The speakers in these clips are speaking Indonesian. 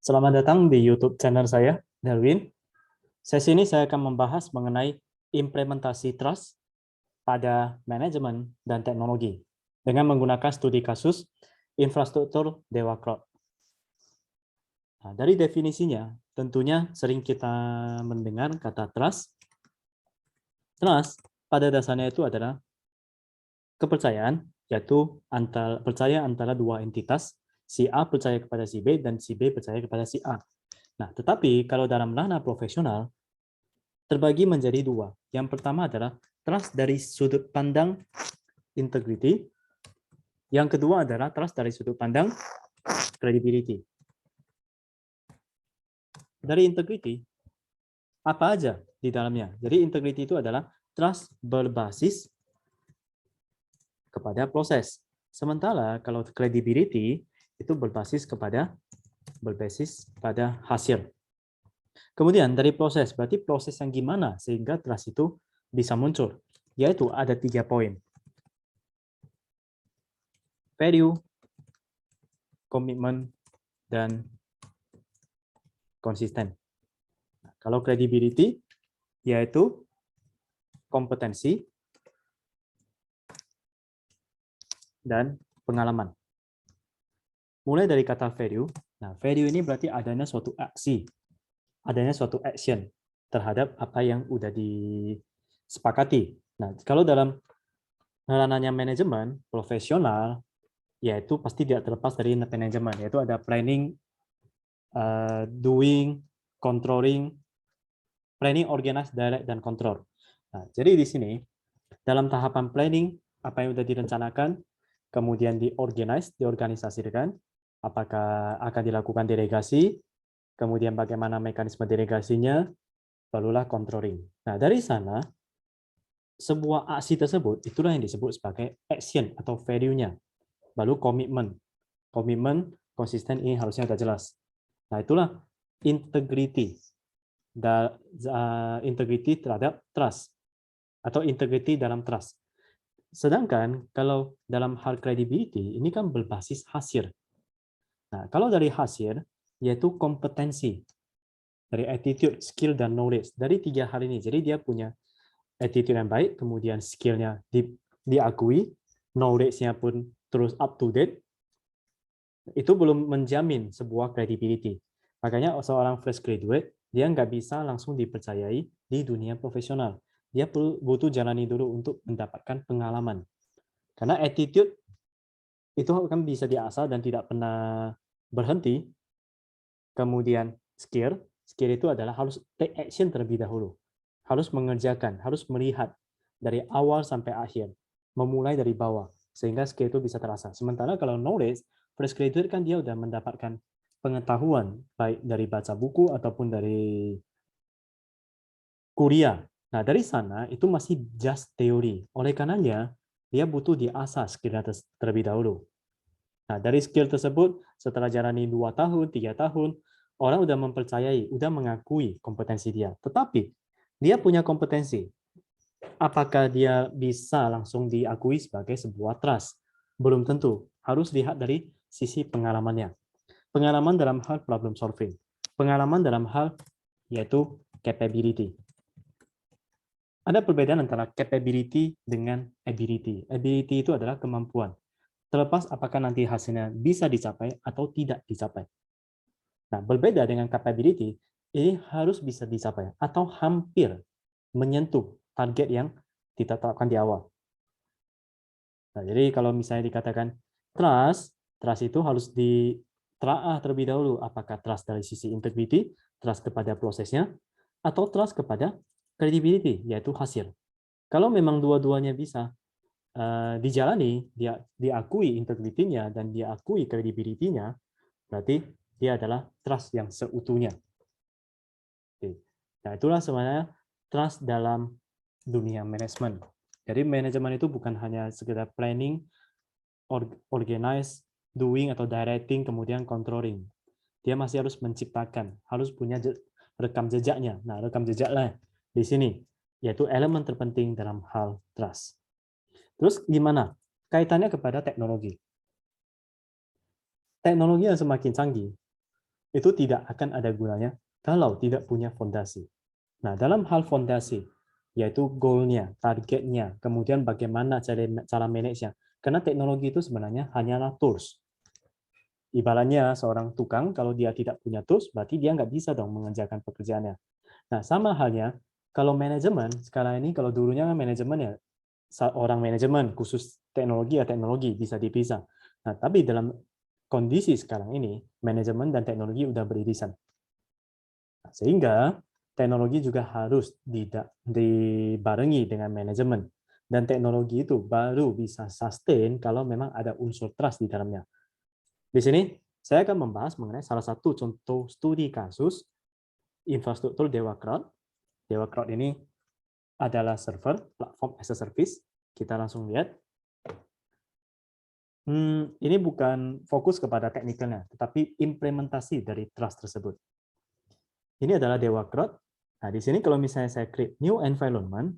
Selamat datang di YouTube channel saya, Darwin. Sesi ini saya akan membahas mengenai implementasi trust pada manajemen dan teknologi dengan menggunakan studi kasus infrastruktur Dewa Cloud. Nah, dari definisinya, tentunya sering kita mendengar kata trust. Trust pada dasarnya itu adalah kepercayaan, yaitu percaya antara dua entitas, si A percaya kepada si B dan si B percaya kepada si A. Nah, tetapi kalau dalam ranah profesional, terbagi menjadi dua. Yang pertama adalah trust dari sudut pandang integrity. Yang kedua adalah trust dari sudut pandang credibility. Dari integrity, apa aja di dalamnya? Jadi integrity itu adalah trust berbasis kepada proses. Sementara kalau credibility itu berbasis pada hasil. Kemudian dari proses, berarti proses yang gimana sehingga trust itu bisa muncul? Yaitu ada 3 poin. Value, komitmen, dan konsisten. Kalau credibility, yaitu kompetensi dan pengalaman. Mulai dari kata value. Nah, value ini berarti adanya suatu aksi, adanya suatu action terhadap apa yang udah disepakati. Nah, kalau dalam ranahnya manajemen profesional, yaitu pasti tidak terlepas dari manajemen, yaitu ada planning, doing, controlling, planning, organize, direct, dan control. Nah, jadi di sini dalam tahapan planning apa yang sudah direncanakan, kemudian diorganisasikan, apakah akan dilakukan delegasi, kemudian bagaimana mekanisme delegasinya, barulah controlling. Nah, dari sana sebuah aksi tersebut itulah yang disebut sebagai action atau value-nya. Baru komitmen. Komitmen konsisten ini harusnya sudah jelas. Nah, itulah integrity. Integrity terhadap trust atau integrity dalam trust. Sedangkan kalau dalam hal credibility ini kan berbasis hasil. Nah, kalau dari hasil yaitu kompetensi dari attitude, skill, dan knowledge dari 3 hal ini. Jadi dia punya attitude yang baik, kemudian skill-nya diakui, knowledge-nya pun terus up to date. Itu belum menjamin sebuah credibility. Makanya seorang fresh graduate dia nggak bisa langsung dipercayai di dunia profesional. Dia butuh jalani dulu untuk mendapatkan pengalaman. Karena attitude itu kan bisa diasah dan tidak pernah berhenti. Kemudian skill itu adalah harus take action terlebih dahulu. Harus mengerjakan, harus melihat dari awal sampai akhir. Memulai dari bawah, sehingga skill itu bisa terasa. Sementara kalau knowledge, fresh graduate kan dia udah mendapatkan pengetahuan, baik dari baca buku ataupun dari kuliah. Nah, dari sana itu masih just teori. Oleh karenanya, dia butuh diasah skill terlebih dahulu. Nah, dari skill tersebut, setelah jalani 2 tahun, 3 tahun, orang udah mempercayai, udah mengakui kompetensi dia. Tetapi, dia punya kompetensi. Apakah dia bisa langsung diakui sebagai sebuah trust? Belum tentu. Harus lihat dari sisi pengalamannya. Pengalaman dalam hal problem solving. Pengalaman dalam hal yaitu capability. Ada perbedaan antara capability dengan ability. Ability itu adalah kemampuan. Terlepas apakah nanti hasilnya bisa dicapai atau tidak dicapai. Nah, berbeda dengan capability, ini harus bisa dicapai atau hampir menyentuh target yang ditetapkan di awal. Nah, jadi kalau misalnya dikatakan trust itu harus ditelaah terlebih dahulu. Apakah trust dari sisi integrity, trust kepada prosesnya, atau trust kepada credibility, yaitu hasil. Kalau memang dua-duanya bisa dijalani, dia diakui integrity-nya dan diakui credibility-nya, berarti dia adalah trust yang seutuhnya. Nah, itulah sebenarnya trust dalam dunia manajemen. Jadi manajemen itu bukan hanya sekedar planning, organize, doing atau directing, kemudian controlling. Dia masih harus menciptakan, harus punya rekam jejaknya. Nah, rekam jejaklah di sini, yaitu elemen terpenting dalam hal trust. Terus gimana? Kaitannya kepada teknologi. Teknologi yang semakin canggih, itu tidak akan ada gunanya kalau tidak punya fondasi. Nah, dalam hal fondasi, yaitu goal-nya, targetnya, kemudian bagaimana cara manage-nya. Karena teknologi itu sebenarnya hanyalah tools. Ibaratnya seorang tukang, kalau dia tidak punya tools, berarti dia nggak bisa dong mengerjakan pekerjaannya. Nah, sama halnya, kalau manajemen, sekarang ini kalau dulunya manajemen ya, orang manajemen, khusus teknologi ya teknologi, bisa dipisah. Nah, tapi dalam kondisi sekarang ini, manajemen dan teknologi udah beririsan. Nah, sehingga teknologi juga harus dibarengi dengan manajemen. Dan teknologi itu baru bisa sustain kalau memang ada unsur trust di dalamnya. Di sini saya akan membahas mengenai salah satu contoh studi kasus infrastruktur Dewa Cloud. Dewa Cloud ini adalah server, platform as a service. Kita langsung lihat. Ini bukan fokus kepada teknikalnya, tetapi implementasi dari trust tersebut. Ini adalah Dewa Cloud. Nah, di sini kalau misalnya saya create new environment,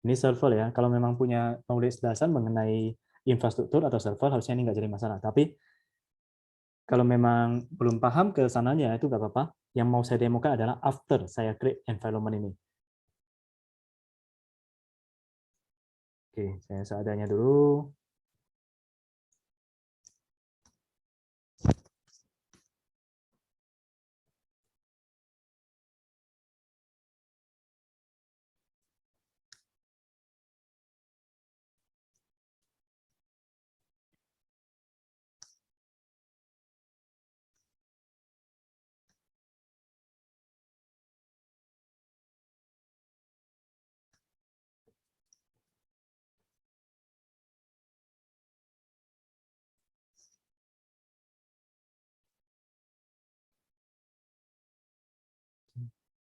ini server ya, kalau memang punya knowledge dasar mengenai infrastruktur atau server, harusnya ini nggak jadi masalah. Tapi kalau memang belum paham ke sananya, itu nggak apa-apa. Yang mau saya demokan adalah after saya create environment ini. Oke, saya seadanya dulu.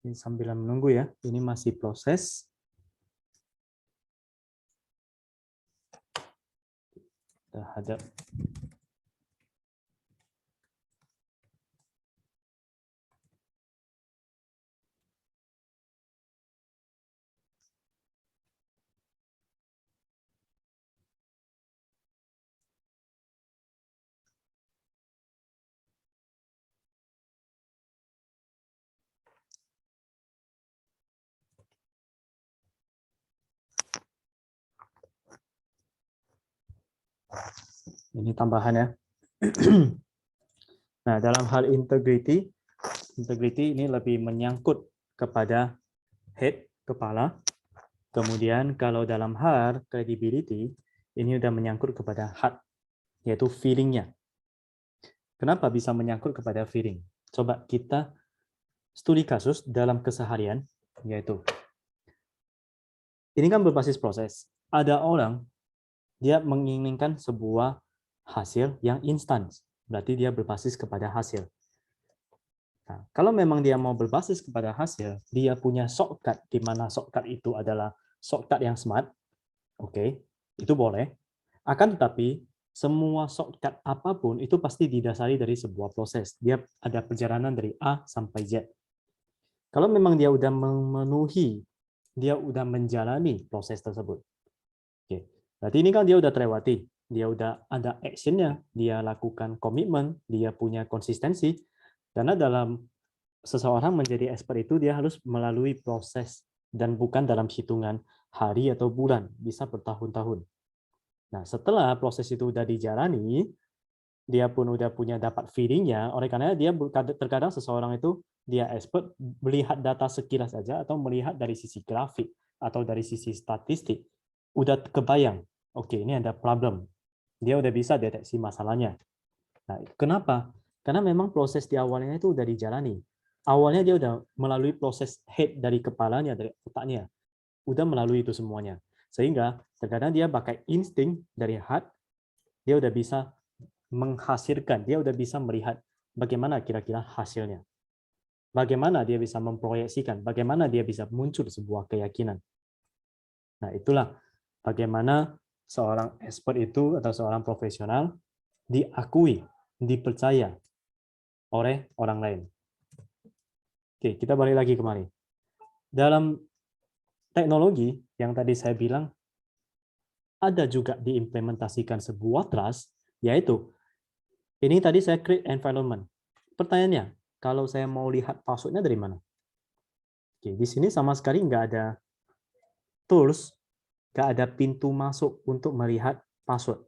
Ini sambil menunggu ya, ini masih proses. Terhadap ini tambahan ya. Nah, dalam hal integrity ini lebih menyangkut kepada head, kepala. Kemudian kalau dalam hal credibility, ini udah menyangkut kepada heart, yaitu feeling-nya. Kenapa bisa menyangkut kepada feeling? Coba kita studi kasus dalam keseharian, yaitu ini kan berbasis proses. Ada orang, dia menginginkan sebuah hasil yang instan. Berarti dia berbasis kepada hasil. Nah, kalau memang dia mau berbasis kepada hasil, dia punya shortcut, di mana shortcut itu adalah shortcut yang smart, oke, itu boleh. Akan tetapi, semua shortcut apapun itu pasti didasari dari sebuah proses. Dia ada perjalanan dari A sampai Z. Kalau memang dia udah memenuhi, dia udah menjalani proses tersebut. Oke. Berarti ini kan dia udah terlewati. Dia udah ada action-nya, dia lakukan komitmen, dia punya konsistensi. Karena dalam seseorang menjadi expert itu dia harus melalui proses dan bukan dalam hitungan hari atau bulan, bisa bertahun-tahun. Nah, setelah proses itu udah dijalani, dia pun udah punya dapat feeling-nya, oleh karena dia terkadang seseorang itu dia expert melihat data sekilas saja atau melihat dari sisi grafik atau dari sisi statistik, udah kebayang, oke, ini ada problem. Dia udah bisa deteksi masalahnya. Nah, kenapa? Karena memang proses di awalnya itu udah dijalani. Awalnya dia udah melalui proses head dari kepalanya, dari otaknya. Udah melalui itu semuanya. Sehingga terkadang dia pakai insting dari heart, dia udah bisa menghasilkan, dia udah bisa melihat bagaimana kira-kira hasilnya. Bagaimana dia bisa memproyeksikan, bagaimana dia bisa muncul sebuah keyakinan. Nah, itulah bagaimana seorang expert itu atau seorang profesional diakui, dipercaya oleh orang lain. Oke, kita balik lagi kemari. Dalam teknologi yang tadi saya bilang, ada juga diimplementasikan sebuah trust, yaitu ini tadi saya create environment. Pertanyaannya, kalau saya mau lihat password-nya dari mana? Oke, di sini sama sekali nggak ada tools, nggak ada pintu masuk untuk melihat password.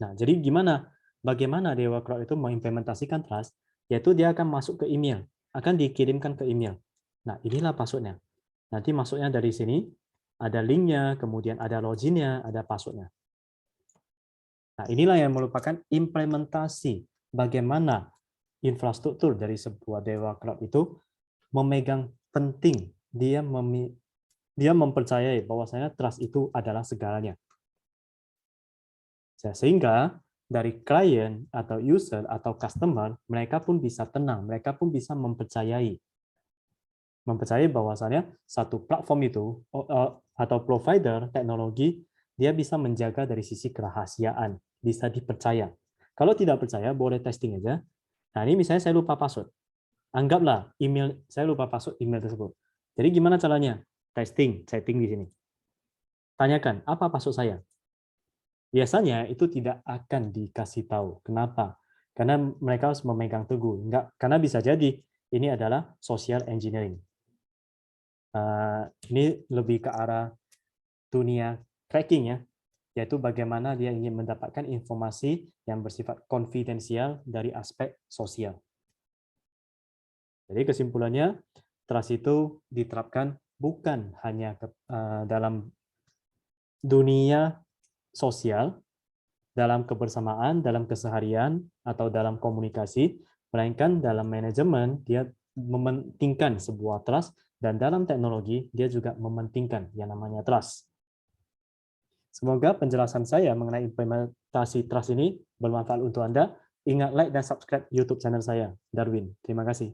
Nah, jadi gimana? Bagaimana Dewa Cloud itu mengimplementasikan trust? Yaitu dia akan masuk ke email, akan dikirimkan ke email. Nah, inilah passwordnya. Nanti masuknya dari sini, ada linknya, kemudian ada loginnya, ada passwordnya. Nah, inilah yang merupakan implementasi bagaimana infrastruktur dari sebuah Dewa Cloud itu memegang penting, dia mempercayai bahwasanya trust itu adalah segalanya. Sehingga dari klien atau user atau customer, mereka pun bisa tenang, mereka pun bisa mempercayai bahwasannya satu platform itu atau provider teknologi dia bisa menjaga dari sisi kerahasiaan, bisa dipercaya. Kalau tidak percaya boleh testing aja. Nah, ini misalnya saya lupa password. Anggaplah email saya lupa password email tersebut. Jadi gimana caranya? Setting di sini. Tanyakan, apa password saya? Biasanya itu tidak akan dikasih tahu. Kenapa? Karena mereka harus memegang teguh. Enggak, karena bisa jadi ini adalah social engineering. Ini lebih ke arah dunia tracking ya, yaitu bagaimana dia ingin mendapatkan informasi yang bersifat konfidensial dari aspek sosial. Jadi kesimpulannya, trust itu diterapkan bukan hanya dalam dunia sosial, dalam kebersamaan, dalam keseharian, atau dalam komunikasi, melainkan dalam manajemen, dia mementingkan sebuah trust, dan dalam teknologi, dia juga mementingkan yang namanya trust. Semoga penjelasan saya mengenai implementasi trust ini bermanfaat untuk Anda. Ingat like dan subscribe YouTube channel saya, Darwin. Terima kasih.